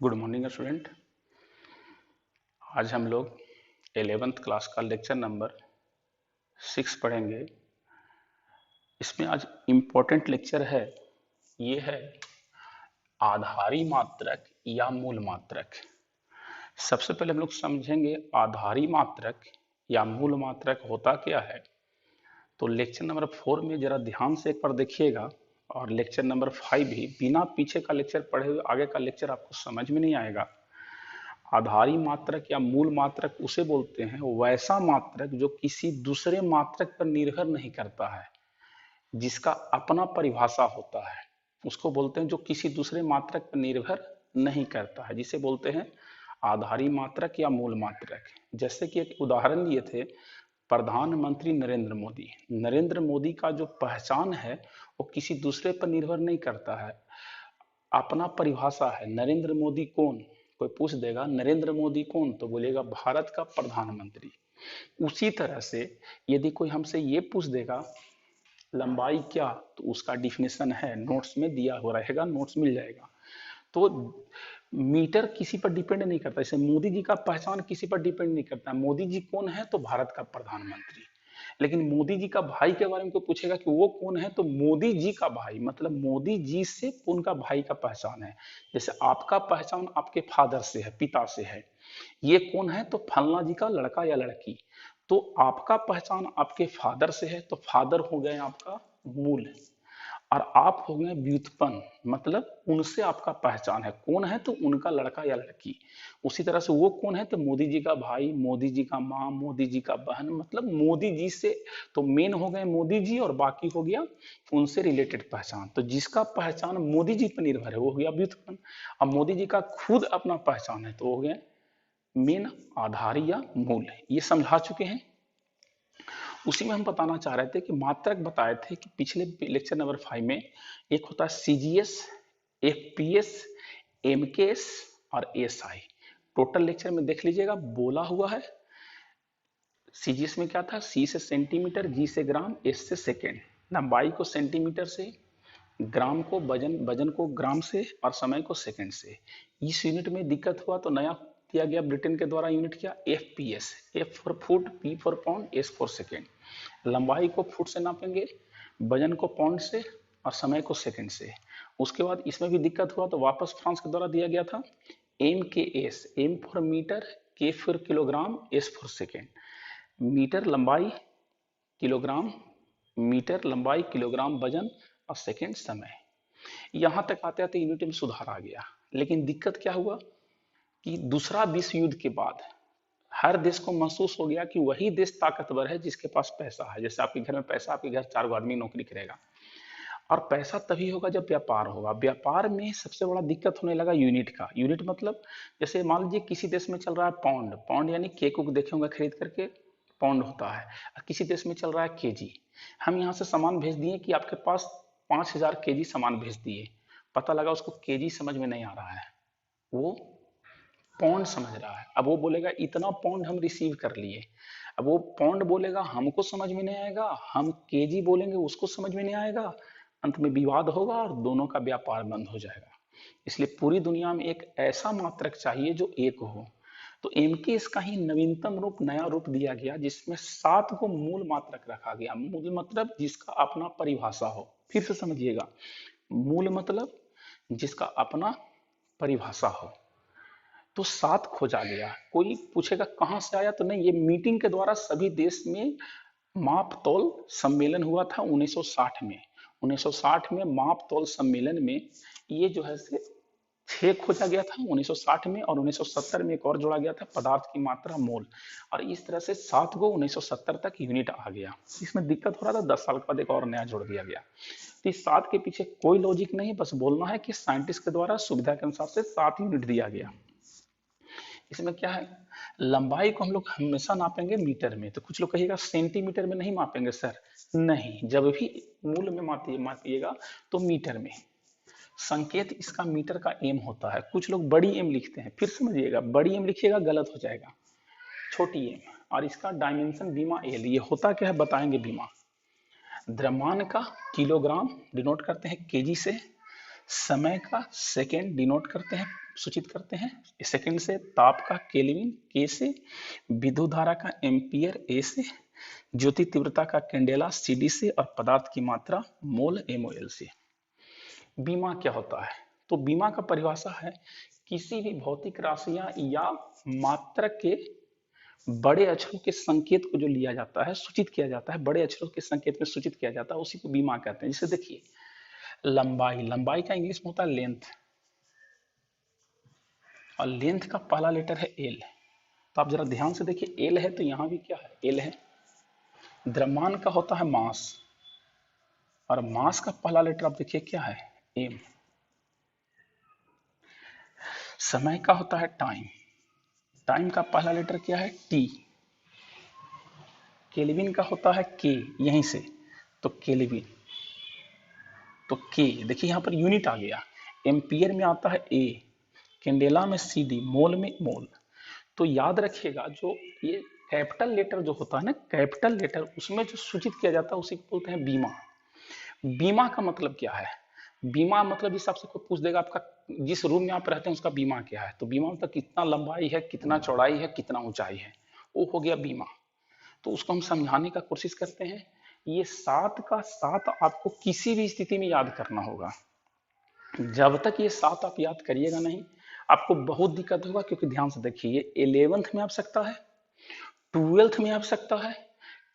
Good morning student. आज हम लोग 11th क्लास का लेक्चर नंबर 6 पढ़ेंगे। इसमें आज इम्पोर्टेंट लेक्चर है, ये है आधारी मात्रक या मूल मात्रक। सबसे पहले हम लोग समझेंगे आधारी मात्रक या मूल मात्रक होता क्या है। तो लेक्चर नंबर 4 में जरा ध्यान से एक बार देखिएगा, और लेक्चर नंबर 5 भी बिना पीछे का लेक्चर पढ़े हुए आगे का लेक्चर आपको समझ में नहीं आएगा। आधारी मात्रक या मूल मात्रक उसे बोलते हैं वैसा मात्रक जो किसी दूसरे मात्रक पर निर्भर नहीं करता है, जिसका अपना परिभाषा होता है, उसको बोलते हैं जो किसी दूसरे मात्रक पर निर्भर नहीं करता है, जिसे बोलते हैं आधारी मात्रक या मूल मात्रक। जैसे कि एक उदाहरण लिए थे, प्रधानमंत्री नरेंद्र मोदी। नरेंद्र मोदी का जो पहचान है वो किसी दूसरे पर निर्भर नहीं करता है, अपना परिभाषा है। नरेंद्र मोदी कौन, कोई पूछ देगा नरेंद्र मोदी कौन, तो बोलेगा भारत का प्रधानमंत्री। उसी तरह से यदि कोई हमसे ये पूछ देगा लंबाई क्या, तो उसका डिफिनेशन है, नोट्स में दिया हो रहेगा, नोट्स मिल जाएगा। तो मीटर किसी पर डिपेंड नहीं करता, जैसे मोदी जी का पहचान किसी पर डिपेंड नहीं करता। मोदी जी कौन है, तो भारत का प्रधानमंत्री। लेकिन मोदी जी का भाई के बारे में कोई पूछेगा कि वो कौन है, तो मोदी जी का भाई, मतलब मोदी जी से उनका भाई का पहचान है। जैसे आपका पहचान आपके फादर से है, पिता से है, ये कौन है, तो फलना जी का लड़का या लड़की। तो आपका पहचान आपके फादर से है, तो फादर हो गए आपका मूल, और आप हो गए व्युत्पन्न, मतलब उनसे आपका पहचान है, कौन है, तो उनका लड़का या लड़की। उसी तरह से वो कौन है, तो मोदी जी का भाई, मोदी जी का माँ, मोदी जी का बहन, मतलब मोदी जी से। तो मेन हो गए मोदी जी, और बाकी हो गया उनसे रिलेटेड पहचान। तो जिसका पहचान मोदी जी पर निर्भर है वो हो गया व्युत्पन्न। अब मोदी जी का खुद अपना पहचान है, तो वो हो गया मेन, आधारी या मूल। ये समझा चुके हैं। उसी में हम बताना चाह रहे थे कि मात्रक बताए थे कि पिछले लेक्चर नंबर 5 में एक होता है सीजीएस, एफपीएस, एमकेएस और एसआई। टोटल लेक्चर में देख लीजिएगा, बोला हुआ है। सीजीएस में क्या था, सी से सेंटीमीटर, जी से ग्राम, एस से सेकेंड। लंबाई को सेंटीमीटर से, ग्राम को वजन, वजन को ग्राम से, और समय को सेकंड से। इस यूनिट में दिक्कत हुआ तो नया दिया गया ब्रिटेन के द्वारा यूनिट किया FPS, F for foot, P for pound, S for second. लंबाई को फुट से नापेंगे, वजन को पाउंड से, और समय को सेकंड से। उसके बाद इसमें भी दिक्कत हुआ तो वापस फ्रांस के द्वारा दिया गया था M K S, M for metre, K for kilogram, S for second. Metre लंबाई, किलोग्राम मीटर लंबाई, किलोग्राम वजन, और सेकेंड समय। यहां तक आते आते यूनिट में सुधार आ गया। लेकिन दिक्कत क्या हुआ कि दूसरा विश्व युद्ध के बाद हर देश को महसूस हो गया कि वही देश ताकतवर है जिसके पास पैसा है। जैसे आपके घर में पैसा, आपके घर 4 आदमी नौकरी करेगा, और पैसा तभी होगा जब व्यापार होगा। व्यापार में सबसे बड़ा दिक्कत होने लगा यूनिट का। यूनिट मतलब जैसे मान लीजिए किसी देश में चल रहा है पाउंड, पाउंड यानी केक उक देखे होंगे खरीद करके, पाउंड होता है। किसी देश में चल रहा है केजी। हम यहाँ से सामान भेज दिए कि आपके पास 5000 केजी सामान भेज दिए, पता लगा उसको केजी समझ में नहीं आ रहा है, वो पौंड समझ रहा है। अब वो बोलेगा इतना पौंड हम रिसीव कर लिए। अब वो पौंड बोलेगा हमको समझ में नहीं आएगा, हम केजी बोलेंगे उसको समझ में नहीं आएगा। अंत में विवाद होगा और दोनों का व्यापार बंद हो जाएगा। इसलिए पूरी दुनिया में एक ऐसा मात्रक चाहिए जो एक हो। तो एम के इसका ही नवीनतम रूप, नया रूप दिया गया, जिसमें 7 को मूल मात्रक रखा गया। मूल मतलब जिसका अपना परिभाषा हो। फिर से समझिएगा, मूल मतलब जिसका अपना परिभाषा हो। तो 7 खोजा गया। कोई पूछेगा कहां से आया, तो नहीं, ये मीटिंग के द्वारा सभी देश में माप तौल सम्मेलन हुआ था 1960 में। 1960 में माप तौल सम्मेलन में ये जो है से 6 खोजा गया था 1960 में, और 1970 में एक और जोड़ा गया था, पदार्थ की मात्रा मोल। और इस तरह से 7 को 1970 तक यूनिट आ गया। इसमें दिक्कत हो रहा था, 10 साल के बाद एक और नया जोड़ दिया गया। तो इस 7 के पीछे कोई लॉजिक नहीं, बस बोलना है कि साइंटिस्ट के द्वारा सुविधा के अनुसार से 7 यूनिट दिया गया। इसमें क्या है, लंबाई को हम लोग हमेशा नापेंगे मीटर में। तो कुछ लोग कहिएगा सेंटीमीटर में नहीं मापेंगे सर। नहीं, जब भी मूल में मापिएगा तो मीटर में। संकेत इसका मीटर का एम होता है। कुछ लोग बड़ी एम लिखते हैं, फिर समझिएगा, बड़ी एम लिखिएगा गलत हो जाएगा, छोटी एम। और इसका डायमेंशन बीमा एल। ये होता क्या है बताएंगे बीमा। द्रव्यमान का किलोग्राम डिनोट करते हैं केजी से, समय का सेकेंड डिनोट करते हैं सूचित करते हैं, सेकंड से ताप का केल्विन के से, विद्युत धारा का एम्पियर ए से, ज्योति तीव्रता का कैंडेला सीडी से और पदार्थ की मात्रा मोल एमओएल से। बीमा क्या होता है? तो बीमा का परिभाषा है किसी भी भौतिक राशियां या मात्रक के बड़े अक्षरों के संकेत को जो लिया जाता है, सूचित किया जाता है, बड़े अक्षरों के संकेत में सूचित किया जाता है, उसी को बीमा कहते हैं। जैसे देखिए लंबाई, लंबाई का इंग्लिश में होता है लेंथ, और लेंथ का पहला लेटर है एल। तो आप जरा ध्यान से देखिए एल है तो यहां भी क्या है, एल है। द्रव्यमान का होता है मास, और मास का पहला लेटर आप देखिए क्या है, एम। समय का होता है टाइम, टाइम का पहला लेटर क्या है, टी। केल्विन का होता है के, यहीं से तो केल्विन, तो के देखिए यहां पर यूनिट आ गया। एम्पियर में आता है ए, कैंडेला में सीडी, मोल में मोल। तो याद रखिएगा जो ये कैपिटल लेटर जो होता है ना, कैपिटल लेटर उसमें जो सूचित किया जाता है उसी को बोलते हैं बीमा। बीमा का मतलब क्या है? बीमा मतलब जिस हिसाब से कोई पूछ देगा आपका जिस रूम में आप रहते हैं उसका बीमा क्या है, तो बीमा मतलब कितना लंबाई है, कितना चौड़ाई है, कितना ऊंचाई है, वो हो गया बीमा। तो उसको हम समझाने का कोशिश करते हैं। ये 7 का 7 आपको किसी भी स्थिति में याद करना होगा। जब तक ये 7 आप याद करिएगा नहीं आपको बहुत दिक्कत होगा, क्योंकि ध्यान से देखिए ये 11th में आ सकता है, 12th में आ सकता है,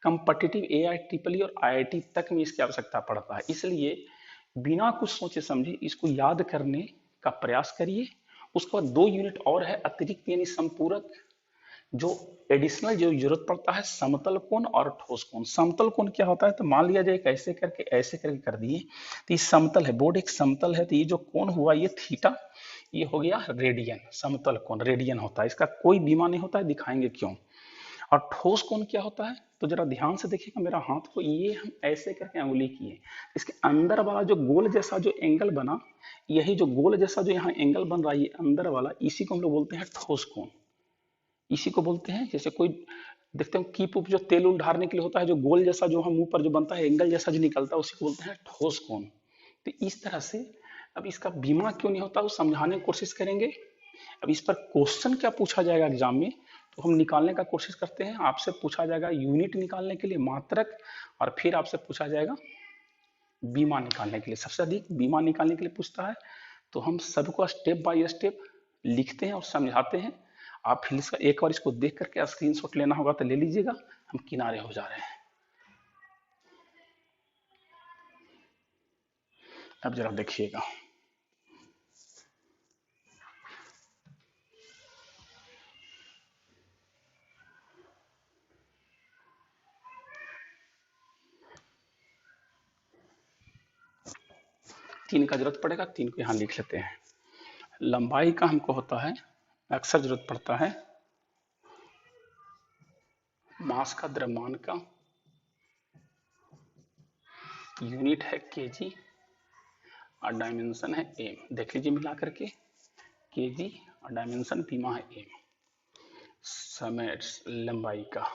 कंपटीटिव AIEEE और IIT तक में इसकी आवश्यकता पड़ता है। इसलिए बिना कुछ सोचे समझे इसको याद करने का प्रयास करिए। उसके बाद 2 यूनिट और है अतिरिक्त यानी संपूरक, जो एडिशनल जो जरूरत पड़ता है, समतल कोण और ठोस कोण। समतल कोण क्या होता है, तो मान लिया जाए ऐसे करके कर दिए तो ये समतल है, बोर्ड एक समतल है, तो ये जो कोण हुआ ये थीटा, ये हो गया रेडियन। समतल कोण रेडियन होता है, इसका कोई बीमा नहीं होता है, दिखाएंगे क्यों। और ठोस कोण क्या होता है, तो जरा ध्यान से देखिएगा मेरा हाथ को, ये हम ऐसे करके अंगुली किए, इसके अंदर वाला जो गोल जैसा जो एंगल बना, यही जो गोल जैसा जो यहाँ एंगल बन रहा है ये अंदर वाला, इसी को हम लोग बोलते हैं ठोस कोण। इसी को बोलते हैं, जैसे कोई देखते हैं कीप उप जो तेल उल ढारने के लिए होता है, जो गोल जैसा जो हम मुंह पर जो बनता है एंगल जैसा जो निकलता है, उसी को बोलते हैं ठोस कोण। तो इस तरह से अब इसका बीमा क्यों नहीं होता वो समझाने की कोशिश करेंगे। अब इस पर क्वेश्चन क्या पूछा जाएगा एग्जाम में, तो हम निकालने का कोशिश करते हैं। आपसे पूछा जाएगा यूनिट निकालने के लिए मात्रक, और फिर आपसे पूछा जाएगा बीमा निकालने के लिए। सबसे अधिक बीमा निकालने के लिए पूछता है, तो हम सबको स्टेप बाय स्टेप लिखते हैं और समझाते हैं। आप फिर इसका एक बार इसको देख करके स्क्रीनशॉट लेना होगा तो ले लीजिएगा, हम किनारे हो जा रहे हैं। अब जरा देखिएगा, तीन का जरूरत पड़ेगा, तीन को यहां लिख लेते हैं। लंबाई का हमको होता है, अक्सर जरूरत पड़ता है मास का, द्रव्यमान का, यूनिट है केजी और डायमेंशन है एम। देख लीजिए मिला करके, केजी और डायमेंशन बीमा है एम। समय लंबाई का,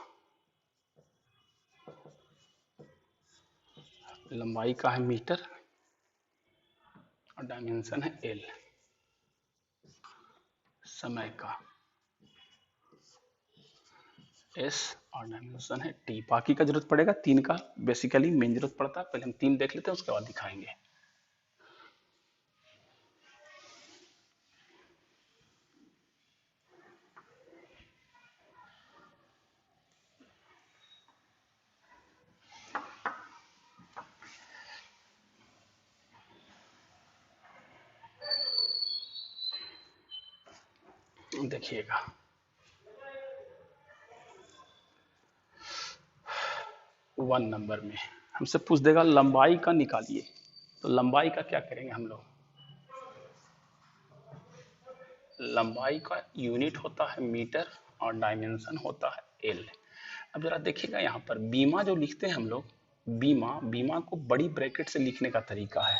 लंबाई का है मीटर और डायमेंशन है एल। समय का एस और डायमेंशन है टी। बाकी का जरूरत पड़ेगा, तीन का बेसिकली मेन जरूरत पड़ता है। पहले हम तीन देख लेते हैं, उसके बाद दिखाएंगे। देखिएगा 1 नंबर में हमसे पूछ देगा लंबाई का निकालिए। तो लंबाई का क्या करेंगे हम लोग, लंबाई का यूनिट होता है मीटर और डायमेंशन होता है एल। अब जरा देखिएगा यहाँ पर बीमा जो लिखते हैं हम लोग, बीमा, बीमा को बड़ी ब्रैकेट से लिखने का तरीका है।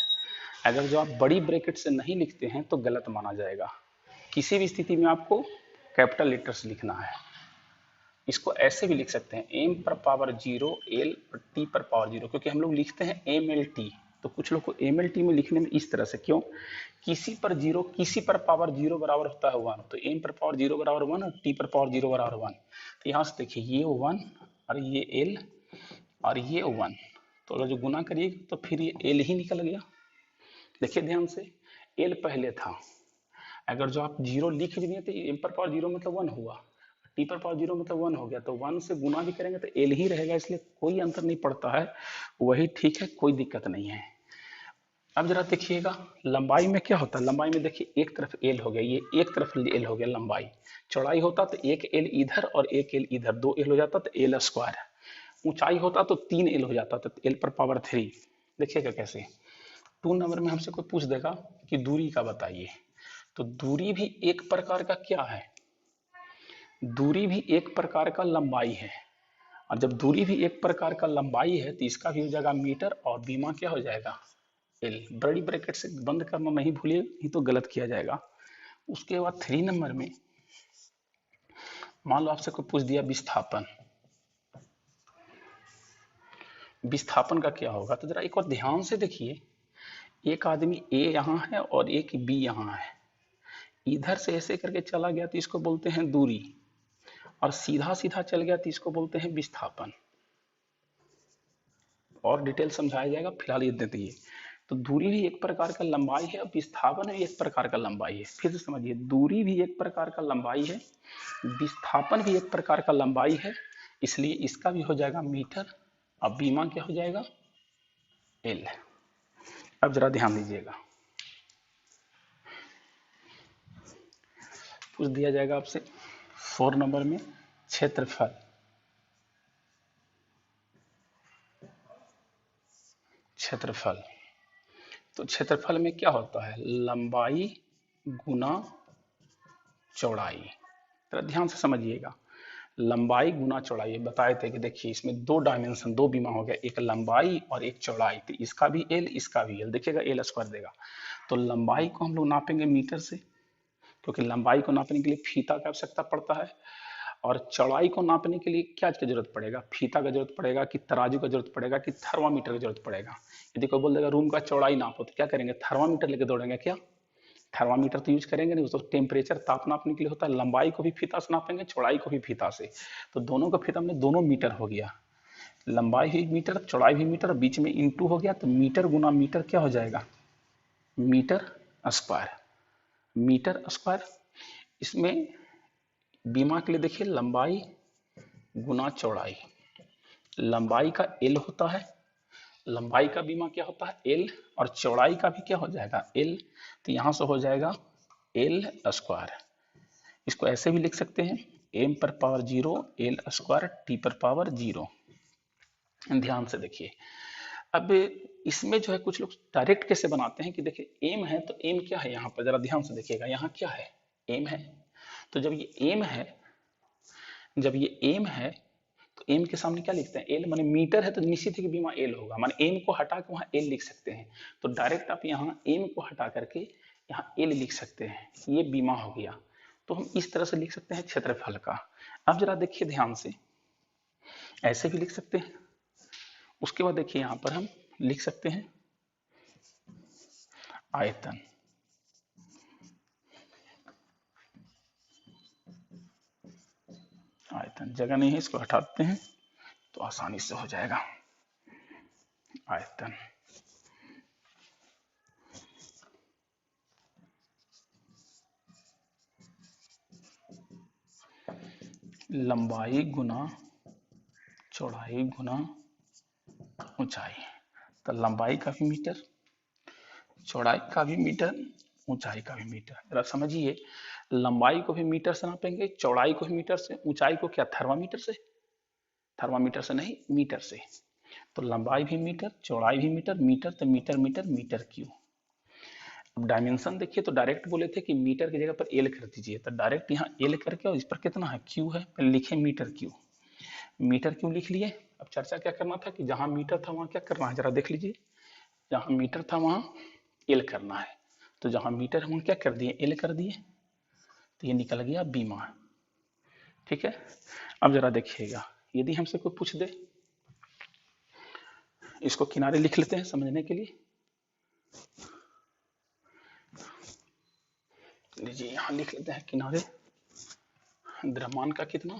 अगर जो आप बड़ी ब्रैकेट से नहीं लिखते हैं तो गलत माना जाएगा। किसी भी स्थिति में आपको कैपिटल लेटर से लिखना है। इसको ऐसे भी लिख सकते हैं, m पर पावर 0 l और t पर पावर 0, क्योंकि हम लोग लिखते हैं mlt, तो कुछ लोग को एमएलटी में लिखने में इस तरह से, क्यों, किसी पर जीरो, किसी पर पावर जीरो बराबर होता है 1, तो एम पर पावर जीरो बराबर 1 और टी पर पावर जीरो बराबर 1। तो यहाँ से देखिए ये 1 और ये एल और ये 1, तो अगर जो गुना करिएगा तो फिर ये एल ही निकल गया। देखिए ध्यान से, एल पहले था, अगर जो आप जीरो लिख भी दिए तो एम पर पावर जीरो मतलब 1 हुआ, टी पर पावर जीरो मतलब 1 हो गया, तो 1 से गुना भी करेंगे तो एल ही रहेगा, इसलिए कोई अंतर नहीं पड़ता है, वही ठीक है, कोई दिक्कत नहीं है। अब जरा देखिएगा लंबाई में क्या होता है, लंबाई में देखिए एक तरफ एल हो गया, ये एक तरफ एल हो गया लंबाई, चौड़ाई होता तो एक एल इधर और एक एल इधर, 2 एल हो जाता तो एल स्क्वायर, ऊंचाई होता तो 3 एल हो जाता तो एल पर पावर 3। देखिएगा कैसे, 2 नंबर में हमसे कोई पूछ देगा कि दूरी का बताइए, तो दूरी भी एक प्रकार का क्या है, दूरी भी एक प्रकार का लंबाई है, और जब दूरी भी एक प्रकार का लंबाई है तो इसका भी हो जाएगा मीटर और बीमा क्या हो जाएगा एल। बड़ी ब्रैकेट से बंद करना नहीं भूलिए, नहीं तो गलत किया जाएगा। उसके बाद 3 नंबर में मान लो आपसे कोई पूछ दिया विस्थापन, विस्थापन का क्या होगा, तो जरा एक बार ध्यान से देखिए, एक आदमी ए यहाँ है और एक बी यहाँ है, इधर से ऐसे करके चला गया तो इसको बोलते हैं दूरी, और सीधा सीधा चल गया तो इसको बोलते हैं विस्थापन। और डिटेल समझाया जाएगा, फिलहाल ये देते ही। तो दूरी भी एक प्रकार का लंबाई है और विस्थापन भी एक प्रकार का लंबाई है। फिर से समझिए, दूरी भी एक प्रकार का लंबाई है, विस्थापन भी एक प्रकार का लंबाई है, इसलिए इसका भी हो जाएगा मीटर और बीमा क्या हो जाएगा एल। अब जरा ध्यान दीजिएगा, पूछ दिया जाएगा आपसे 4 नंबर में क्षेत्रफल, क्षेत्रफल, तो क्षेत्रफल में क्या होता है, लंबाई गुना चौड़ाई। तो ध्यान से समझिएगा, लंबाई गुना चौड़ाई बताए थे कि देखिए इसमें 2 डायमेंशन, 2 बीमा हो गया, एक लंबाई और एक चौड़ाई, तो इसका भी एल इसका भी एल, देखिएगा एल स्क्वायर देगा। तो लंबाई को हम लोग नापेंगे मीटर से, क्योंकि लंबाई को नापने के लिए फीता की आवश्यकता पड़ता है, और चौड़ाई को नापने के लिए क्या की जरूरत पड़ेगा, फीता का जरूरत पड़ेगा कि तराजू का जरूरत पड़ेगा कि थर्मामीटर की जरूरत पड़ेगा। यदि कोई बोल देगा रूम का चौड़ाई नापो, तो क्या करेंगे, थर्मामीटर लेके दौड़ेंगे क्या, थर्मामीटर तो यूज करेंगे नहीं, उसको टेम्परेचर ताप नापने के लिए होता है। लंबाई को भी फीता से नापेंगे, चौड़ाई को भी फीता से, तो दोनों का फीता में दोनों मीटर हो गया, लंबाई भी मीटर चौड़ाई भी मीटर, बीच में इंटू हो गया, तो मीटर गुना मीटर क्या हो जाएगा मीटर स्क्वायर, मीटर स्क्वायर। इसमें बीमा के लिए देखिए लंबाई गुना चौड़ाई, लंबाई का एल होता है, लंबाई का बीमा क्या होता है एल, और चौड़ाई का भी क्या हो जाएगा एल, तो यहां से हो जाएगा एल स्क्वायर। इसको ऐसे भी लिख सकते हैं, एम पर पावर 0 एल स्क्वायर टी पर पावर 0। ध्यान से देखिए, अब इसमें जो है कुछ लोग डायरेक्ट कैसे बनाते हैं कि देखिए एम है, तो एम क्या है यहाँ पर, जरा ध्यान से देखिएगा, यहाँ क्या है एम है, तो जब ये एम है, जब ये एम है तो एम के सामने क्या लिखते हैं एल, माने मीटर है तो निश्चित है कि बीमा एल होगा, माने एम को हटा के वहां एल लिख सकते हैं, तो डायरेक्ट आप यहाँ एम को हटा करके यहाँ एल लिख सकते हैं, ये बीमा हो गया। तो हम इस तरह से लिख सकते हैं क्षेत्रफल का। अब जरा देखिए ध्यान से, ऐसे भी लिख सकते हैं। उसके बाद देखिए यहाँ पर हम लिख सकते हैं आयतन, आयतन जगह नहीं है, इसको हटा देते हैं तो आसानी से हो जाएगा, आयतन। लंबाई गुना चौड़ाई गुना ऊंचाई, तो लंबाई का भी मीटर, चौड़ाई का भी मीटर, ऊंचाई का भी मीटर। जरा समझिए, लंबाई को भी मीटर से नापेंगे, चौड़ाई को भी मीटर से, ऊंचाई को क्या थर्मामीटर से, थर्मामीटर से नहीं मीटर से। तो लंबाई भी मीटर, चौड़ाई भी मीटर, मीटर तो मीटर मीटर मीटर क्यू। अब डायमेंशन देखिए, तो डायरेक्ट बोले थे कि मीटर की जगह पर एल कर दीजिए, तो डायरेक्ट यहाँ एल करके, और इस पर कितना है क्यू है, पहले लिखे मीटर क्यू, मीटर क्यू लिख लिए। अब चर्चा क्या करना था कि जहां मीटर था वहां क्या करना है, जरा देख लीजिए, जहां मीटर था वहां एल करना है, तो जहां मीटर हम क्या कर दिए एल कर दिए, तो ये निकल गया बीमा। ठीक है, अब जरा देखिएगा, यदि हमसे कोई पूछ दे, इसको किनारे लिख लेते हैं समझने के लिए, लीजिए यहाँ लिख लेते हैं किनारे, द्रव्यमान का कितना,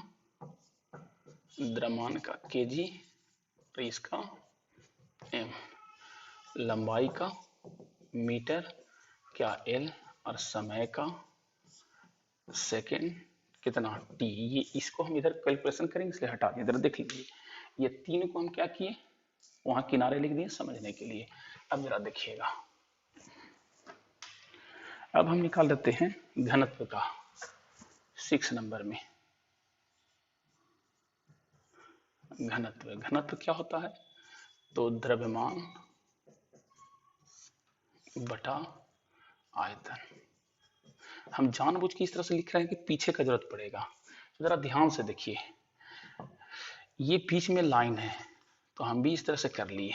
द्रव्यमान का केजी, और इसका एम, लंबाई का मीटर, क्या एल, और समय का सेकेंड कितना टी। ये इसको हम इधर कैलकुलेशन करेंगे इसलिए हटा दें। इधर देख लीजिए, ये तीन को हम क्या किए, वहां किनारे लिख दिए समझने के लिए। अब जरा देखिएगा, अब हम निकाल लेते हैं घनत्व का 6 नंबर में। घनत्व, घनत्व क्या होता है, तो द्रव्यमान बटा आयतन। हम जानबूझ के इस तरह से लिख रहे हैं कि पीछे का जरूरत पड़ेगा, तो जरा ध्यान से देखिए, ये बीच में लाइन है तो हम भी इस तरह से कर लिए।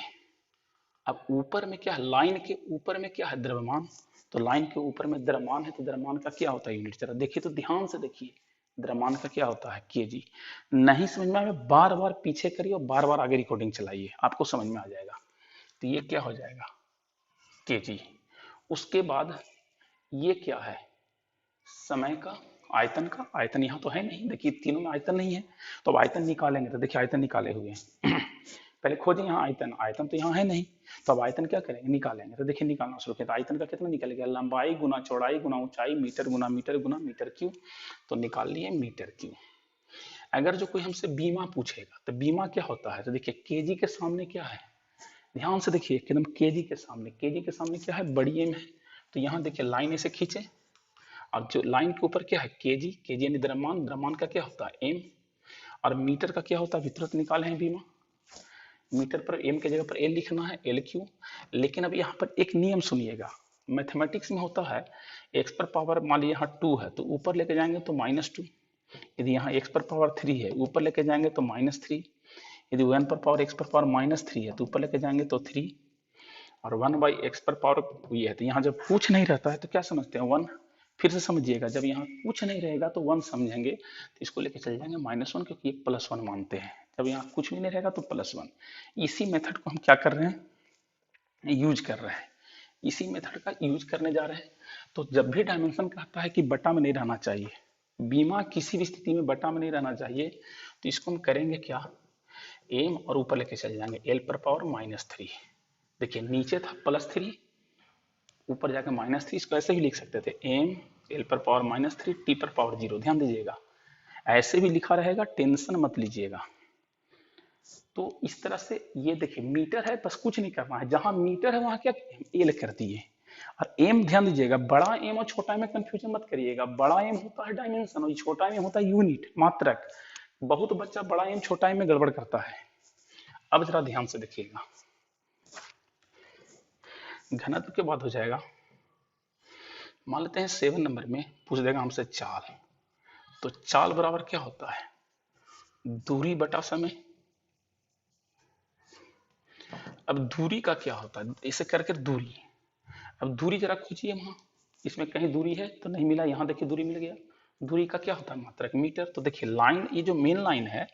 अब ऊपर में क्या है, लाइन के ऊपर में क्या है, द्रव्यमान, तो लाइन के ऊपर में द्रव्यमान है तो द्रव्यमान का क्या होता है यूनिट, जरा देखिए तो ध्यान से देखिए, द्रव्यमान का क्या होता है केजी। नहीं समझ में आए बार बार पीछे करिए और बार बार आगे रिकॉर्डिंग चलाइए, आपको समझ में आ जाएगा। तो ये क्या हो जाएगा केजी। उसके बाद ये क्या है, समय का, आयतन का, आयतन यहाँ तो है नहीं, देखिए तीनों में आयतन नहीं है, तो अब आयतन निकालेंगे तो देखिए आयतन निकाले हुए हैं पहले खोजें यहाँ आयतन, आयतन तो यहाँ है नहीं, तो अब आयतन क्या करेंगे, निकालेंगे। तो देखिए निकालना शुरू किया, तो आयतन का कितना निकलेगा, लंबाई गुना चौड़ाई गुना ऊंचाई, मीटर गुना मीटर गुना मीटर क्यूब, तो निकाल लिए मीटर क्यूब। अगर जो कोई हमसे बीमा पूछेगा तो बीमा क्या होता है, तो देखिए केजी के सामने क्या है, ध्यान से देखिए एकदम केजी के सामने, केजी के सामने क्या है, बड़ी एम है, तो यहाँ देखिए लाइन ऐसे खींचे, अब जो लाइन के ऊपर क्या है केजी, केजी यानी द्रव्यमान, द्रव्यमान का क्या होता है एम, और मीटर का क्या होता है, वितरित निकाले हैं बीमा, मीटर पर एम के जगह पर एल लिखना है, एल क्यू। लेकिन अब यहाँ पर एक नियम सुनिएगा, मैथमेटिक्स में होता है एक्स पर पावर, मान लीजिए यहाँ 2 है तो ऊपर लेके जाएंगे तो -2, यदि यहाँ एक्स पर पावर 3 है ऊपर लेके जाएंगे तो -3, यदि 1 पर पावर एक्स पर पावर -3 है तो ऊपर लेके जाएंगे तो 3, और 1/x पर पावर ये है। तो यहाँ जब कुछ नहीं रहता है तो क्या समझते हैं 1, फिर से समझिएगा, जब यहाँ कुछ नहीं रहेगा तो 1 समझेंगे, तो इसको लेके चल जाएंगे -1, क्योंकि ये +1 मानते हैं, जब यहाँ कुछ भी नहीं रहेगा तो +1। इसी मेथड को हम क्या कर रहे हैं, यूज कर रहे हैं, इसी मेथड का यूज करने जा रहे हैं। तो जब भी डायमेंशन कहता है कि बटा में नहीं रहना चाहिए, बीमा किसी भी स्थिति में बटा में नहीं रहना चाहिए, तो इसको हम करेंगे क्या, एम और ऊपर लेके चल जाएंगे एल पर पावर -3। देखिए नीचे था +3, ऊपर जाकर -3, इसको ऐसे भी लिख सकते थे एम एल पर पावर -3 टी पर पावर 0, ध्यान दीजिएगा ऐसे भी लिखा रहेगा, टेंशन मत लीजिएगा। तो इस तरह से ये देखिए मीटर है, बस कुछ नहीं करना है, जहां मीटर है वहां क्या एल कर दिए, और एम ध्यान दीजिएगा, बड़ा एम और छोटा एम में कंफ्यूजन मत करिएगा, बड़ा एम होता है डायमेंशन और छोटा एम होता है यूनिट, मात्रक। बहुत बच्चा बड़ा एम छोटा एम में गड़बड़ करता है। अब जरा ध्यान से देखिएगा, घनत्व के बाद हो जाएगा, मान लेते हैं 7 नंबर में पूछ देगा हमसे चाल, तो चाल बराबर क्या होता है, दूरी बटा समय। अब दूरी का क्या होता है, इसे करके दूरी, अब दूरी जरा खोजिए वहां, इसमें कहीं दूरी है तो नहीं मिला, यहां देखिए दूरी मिल गया। दूरी का क्या होता है मात्रक मीटर, तो देखिए लाइन, ये जो मेन लाइन है,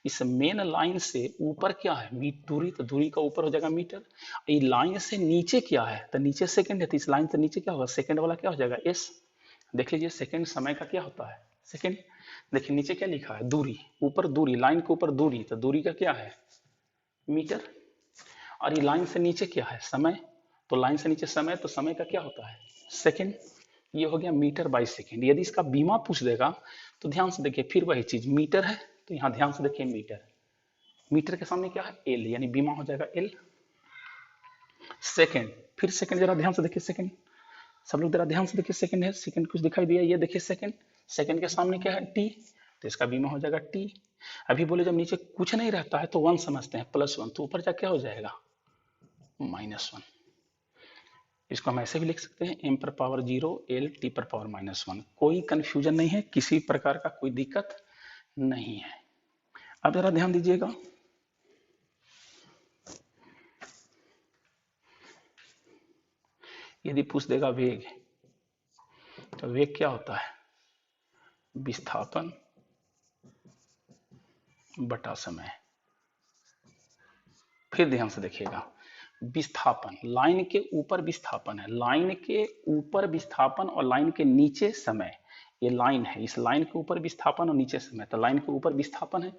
इस मेन लाइन से ऊपर क्या है दूरी, तो दूरी का ऊपर हो जाएगा मीटर। ये लाइन से नीचे क्या है, तो नीचे सेकंड है, तो इस लाइन से नीचे क्या होगा, सेकंड वाला क्या हो जाएगा एस। देख लीजिए सेकंड समय का क्या होता है सेकंड। देखिए नीचे क्या लिखा है दूरी, ऊपर दूरी, लाइन के ऊपर दूरी, तो दूरी का क्या है मीटर, और ये लाइन से नीचे क्या है समय, तो लाइन से नीचे समय, तो समय का क्या होता है सेकंड। ये हो गया मीटर बाई सेकंड। यदि इसका बीमा पूछ देगा तो ध्यान से देखिए, फिर वही चीज मीटर है तो यहाँ ध्यान से देखिए मीटर, मीटर के सामने क्या है एल, यानी बीमा हो जाएगा एल। सेकंड, फिर सेकंड जरा ध्यान से देखिए, सेकंड सब लोग जरा ध्यान से देखिए, सेकंड है, सेकंड कुछ दिखाई दिया, ये देखिए सेकंड, सेकंड के सामने क्या है टी, तो इसका बीमा हो जाएगा टी। अभी बोले जब नीचे कुछ नहीं रहता है तो 1 समझते हैं, +1, तो ऊपर जा क्या हो जाएगा -1। इसको हम ऐसे भी लिख सकते हैं m पर पावर 0 l t पर पावर -1, कोई कंफ्यूजन नहीं है, किसी प्रकार का कोई दिक्कत नहीं है। अब जरा ध्यान दीजिएगा, यदि पूछ देगा वेग, तो वेग क्या होता है विस्थापन बटा समय। फिर ध्यान से देखिएगा, विस्थापन, लाइन के ऊपर विस्थापन है, लाइन के ऊपर विस्थापन और लाइन के नीचे समय। ये लाइन है, इस लाइन के ऊपर विस्थापन और नीचे समय, तो लाइन के ऊपर विस्थापन है,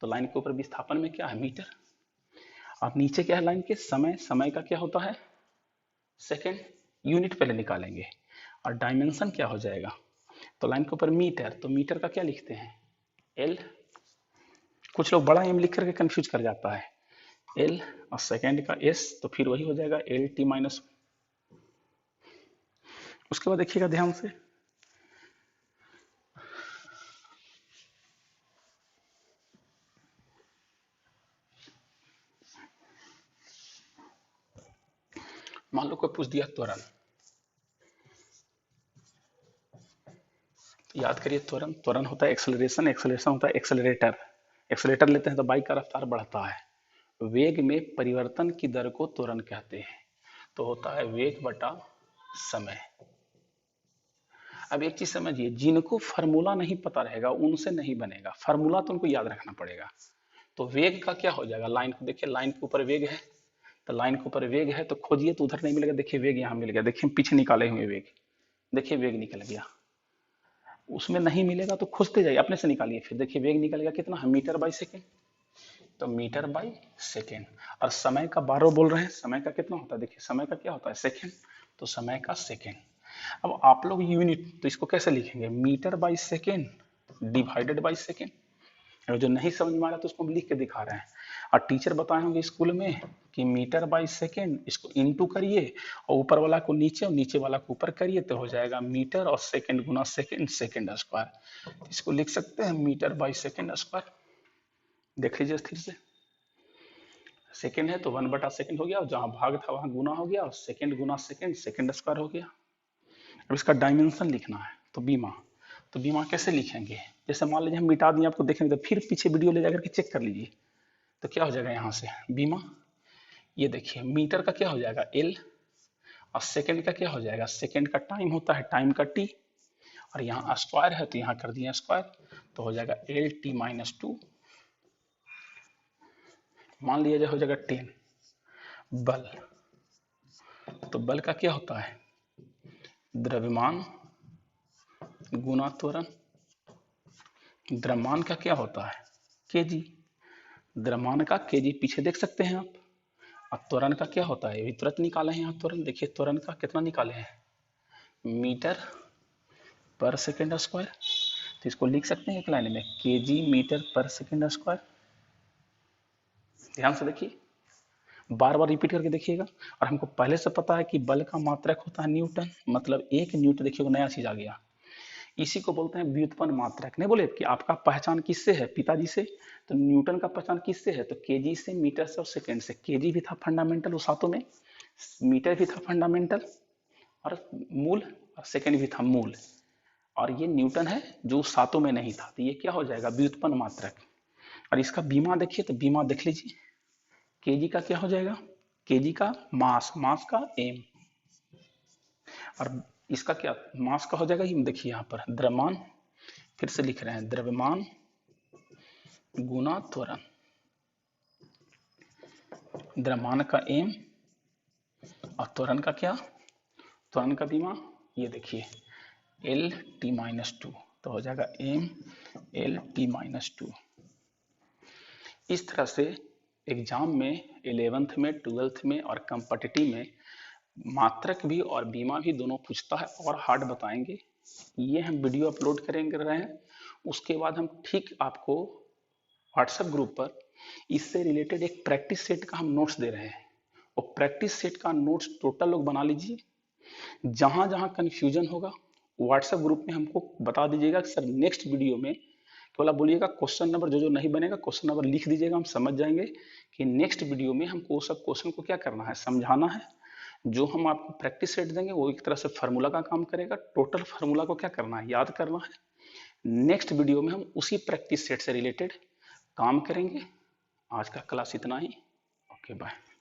तो लाइन के ऊपर विस्थापन में क्या है, मीटर। और नीचे क्या है लाइन के, समय, समय का क्या होता है, सेकेंड। यूनिट पहले निकालेंगे और डायमेंशन क्या हो जाएगा, तो लाइन के ऊपर मीटर, तो मीटर का क्या लिखते हैं, एल। कुछ लोग बड़ा एम लिख करके कंफ्यूज कर जाता है, एल और सेकेंड का एस, तो फिर वही हो जाएगा एल टी माइनस। उसके बाद देखिएगा ध्यान से, मान लो कोई पूछ दिया त्वरण, याद करिए त्वरण, त्वरण होता है एक्सेलरेशन, एक्सेलरेशन होता है एक्सेलरेटर। एक्सेलरेटर लेते हैं तो बाइक का रफ्तार बढ़ता है, वेग में परिवर्तन की दर को त्वरण कहते हैं, तो होता है वेग बटा समय। अब एक चीज समझिए, जिनको फार्मूला नहीं पता रहेगा उनसे नहीं बनेगा, फार्मूला तो उनको याद रखना पड़ेगा। तो वेग का क्या हो जाएगा, लाइन को देखिए, लाइन के ऊपर वेग है, तो लाइन के ऊपर वेग है तो खोजिए, तो उधर नहीं मिलेगा, देखिए वेग यहाँ मिल गया, देखिए पीछे निकाले हुए वेग, देखिए वेग निकल गया। उसमें नहीं मिलेगा तो खोजते जाइए, अपने से निकालिए, फिर देखिए वेग निकलेगा कितना है, मीटर बाई सेकेंड, तो मीटर बाई सेकेंड। और समय का 12 बोल रहे हैं, समय का कितना होता है, देखिए समय का क्या होता है, सेकेंड, तो समय का सेकेंड। अब आप लोग यूनिट, तो इसको कैसे लिखेंगे, metre by second divided by second. और जो नहीं समझ में आ रहा तो उसको हम लिख के दिखा रहे हैं। और टीचर बताए होंगे स्कूल में कि मीटर बाई सेकेंड, इसको इनटू करिए और ऊपर वाला को नीचे और नीचे वाला को ऊपर करिए, तो हो जाएगा मीटर और सेकेंड गुना सेकेंड, सेकेंड स्क्वायर। इसको लिख सकते हैं मीटर बाई सेकेंड स्क्वायर। देख लीजिए स्थिर से, सेकेंड है तो 1/सेकेंड हो गया, और जहां भाग था वहां गुना हो गया, और सेकेंड गुना सेकेंड, सेकेंड स्क्वायर हो गया। अब इसका डायमेंशन लिखना है, तो बीमा, तो बीमा कैसे लिखेंगे, जैसे मान लीजिए हम मिटा दिए आपको देखने, तो फिर पीछे वीडियो ले जाकर के चेक कर लीजिए, तो क्या हो जाएगा यहाँ से बीमा, ये देखिए मीटर का क्या हो जाएगा एल, और सेकेंड का क्या हो जाएगा, सेकेंड का टाइम होता है, टाइम का टी, और यहाँ स्क्वायर है तो यहाँ कर दिया स्क्वायर, तो हो जाएगा एल टी माइनस 2। मान लिया जाए हो जाएगा 10। बल, तो बल का क्या होता है, द्रव्यमान गुना त्वरण। द्रव्यमान का क्या होता है, केजी, द्रव्यमान का केजी पीछे देख सकते हैं आप। और त्वरण का क्या होता है, तुरंत निकाले हैं यहाँ त्वरण, देखिए त्वरण का कितना निकाले हैं, मीटर पर सेकेंड स्क्वायर, तो इसको लिख सकते हैं एक लाइन में, केजी मीटर पर सेकेंड स्क्वायर। ध्यान से देखिए, बार बार रिपीट करके देखिएगा। और हमको पहले से पता है कि बल का मात्रक होता है न्यूटन, मतलब 1 न्यूटन, देखिए नया चीज आ गया, इसी को बोलते हैं व्युत्पन्न मात्रक। नहीं बोले कि आपका पहचान किससे है, पिताजी से, तो न्यूटन का पहचान किससे है, तो केजी से, मीटर से और सेकेंड से। केजी भी था फंडामेंटल वो सातों में, मीटर भी था फंडामेंटल और मूल, और सेकेंड भी था मूल, और ये न्यूटन है जो सातों में नहीं था, तो ये क्या हो जाएगा, व्युत्पन्न मात्रक। और इसका बीमा देखिए, तो बीमा देख लीजिए, केजी का क्या हो जाएगा, केजी का मास, मास का एम, और इसका क्या मास का हो जाएगा, ये देखिए यहाँ पर द्रव्यमान, फिर से लिख रहे हैं द्रव्यमान गुना त्वरण, द्रव्यमान का एम और त्वरण का क्या, त्वरण का बीमा, ये देखिए एल टी माइनस 2, तो हो जाएगा एम एल टी माइनस 2। इस तरह से एग्जाम में 11th में, 12th में और कम्पिटिटिव में मात्रक भी और बीमा भी दोनों पूछता है, और हार्ड बताएंगे। ये हम वीडियो अपलोड करेंगे रहे हैं, उसके बाद हम ठीक आपको व्हाट्सएप ग्रुप पर इससे रिलेटेड एक प्रैक्टिस सेट का हम नोट्स दे रहे हैं, और प्रैक्टिस सेट का नोट्स टोटल लोग बना लीजिए, जहां जहां कंफ्यूजन होगा व्हाट्सएप ग्रुप में हमको बता दीजिएगा कि सर नेक्स्ट वीडियो में, केवल आप बोलिएगा क्वेश्चन नंबर, जो जो नहीं बनेगा क्वेश्चन नंबर लिख दीजिएगा, हम समझ जाएंगे कि नेक्स्ट वीडियो में हमको सब क्वेश्चन को क्या करना है, समझाना है। जो हम आपको प्रैक्टिस सेट देंगे वो एक तरह से फार्मूला का काम करेगा, टोटल फार्मूला को क्या करना है, याद करना है। नेक्स्ट वीडियो में हम उसी प्रैक्टिस सेट से रिलेटेड काम करेंगे। आज का क्लास इतना ही, ओके बाय।